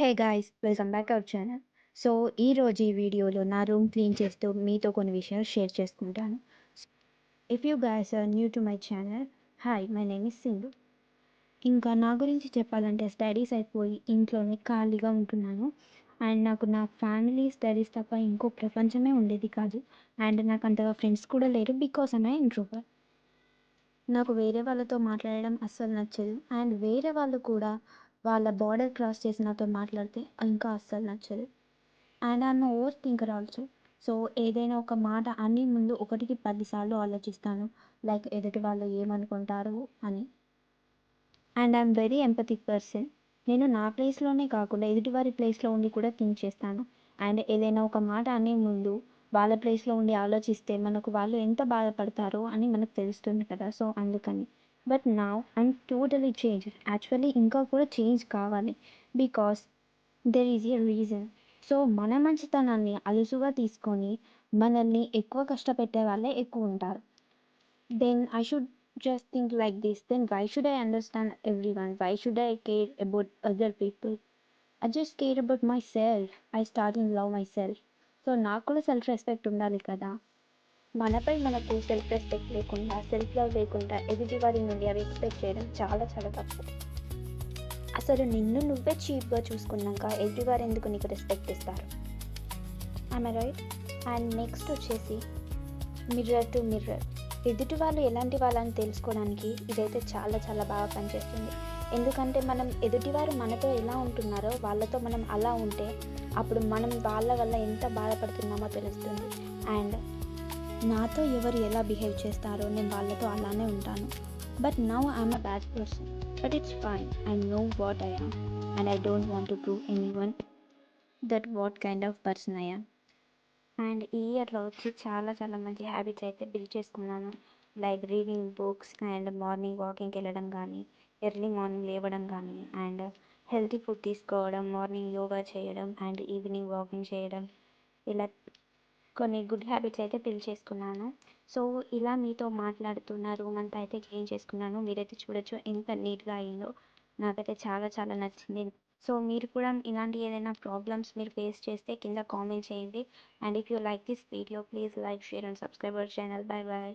Hey guys! Welcome back our channel. So, ఈరోజు ఈ వీడియోలో నా రూమ్ క్లీన్ చేస్తూ మీతో కొన్ని విషయాలు షేర్ చేసుకుంటాను. If you guys are new to my channel, hi my name is Sindhu. ఇంకా నా గురించి చెప్పాలంటే స్టడీస్ అయిపోయి ఇంట్లోనే ఖాళీగా ఉంటున్నాను. అండ్ నాకు నా ఫ్యామిలీ, స్టడీస్ తప్ప ఇంకో ప్రపంచమే ఉండేది కాదు. అండ్ నాకు అంతగా ఫ్రెండ్స్ కూడా లేరు బికాస్ ఐ యామ్ ఇంట్రోవర్ట్. నాకు వేరే వాళ్ళతో మాట్లాడడం అస్సలు నచ్చదు. అండ్ వేరే వాళ్ళు కూడా వాళ్ళ బార్డర్ క్రాస్ చేసి నాతో మాట్లాడితే ఇంకా అస్సలు నచ్చదు. And I'm over thinker also. So ఏదైనా ఒక మాట అనే ముందు ఒకటికి 10 సార్లు ఆలోచిస్తాను. లైక్ ఎదుటి వాళ్ళు ఏమనుకుంటారు అని. And I'm very empathic person. నేను నా ప్లేస్లోనే కాకుండా ఎదుటివారి ప్లేస్లో ఉండి కూడా థింక్ చేస్తాను. అండ్ ఏదైనా ఒక మాట అనే ముందు వాళ్ళ ప్లేస్లో ఉండి ఆలోచిస్తే మనకు వాళ్ళు ఎంత బాధపడతారో అని మనకు తెలుస్తుంది కదా. సో అందుకని. But now I'm totally change. Actually ఇంకా కూడా చేంజ్ కావాలి. Because there is a reason. So మన మంచితనాన్ని అలుసుగా తీసుకొని మనల్ని ఎక్కువ కష్టపెట్టే వాళ్ళే ఎక్కువ ఉంటారు. Then I should just think like this. Then why should I understand everyone? Why should I care about other people? I just care about myself. I start in love myself. So నాకు కూడా self respect ఉండాలి కదా. మనపై మనకు self respect లేకుండా, self love లేకుండా ఎదుటి వారి నుండి అవి ఎక్స్పెక్ట్ చేయడం చాలా చాలా తప్పు. అసలు నిన్ను నువ్వే చీప్గా చూసుకున్నాక ఎదుటివారు ఎందుకు నీకు రెస్పెక్ట్ ఇస్తారు? I'm right? అండ్ నెక్స్ట్ వచ్చేసి మిర్రర్ టు మిర్రర్. ఎదుటి వాళ్ళు ఎలాంటి వాళ్ళని తెలుసుకోవడానికి ఇదైతే చాలా చాలా బాగా పనిచేస్తుంది. ఎందుకంటే మనం ఎదుటివారు మనతో ఎలా ఉంటున్నారో వాళ్ళతో మనం అలా ఉంటే అప్పుడు మనం వాళ్ళ వల్ల ఎంత బాధపడుతున్నామో తెలుస్తుంది. అండ్ నాతో ఎవరు ఎలా బిహేవ్ చేస్తారో నేను వాళ్ళతో అలానే ఉంటాను. But now I'm a bad person. But it's fine. I know what I am and I don't want to prove anyone that what kind of person I am. And ఈ ఇయర్లో వచ్చి చాలా చాలా మంచి హ్యాబిట్స్ అయితే బిల్డ్ చేసుకున్నాను. Like reading books and morning వాకింగ్కి వెళ్ళడం కానీ, ఎర్లీ మార్నింగ్ లేవడం కానీ, అండ్ హెల్తీ ఫుడ్ తీసుకోవడం, మార్నింగ్ యోగా చేయడం అండ్ ఈవినింగ్ వాకింగ్ చేయడం, ఇలా కొన్ని గుడ్ హ్యాబిట్స్ అయితే బిల్డ్ చేసుకున్నాను. సో ఇలా మీతో మాట్లాడుతున్న రూమ్ అంతా అయితే క్లీన్ చేసుకున్నాను. మీరైతే చూడొచ్చు ఎంత నీట్గా అయిందో. నాకైతే చాలా చాలా నచ్చింది. సో మీరు కూడా ఇలాంటి ఏదైనా ప్రాబ్లమ్స్ మీరు ఫేస్ చేస్తే కింద కామెంట్ చేయండి. And if you like this video, please like, share and subscribe our channel. Bye bye.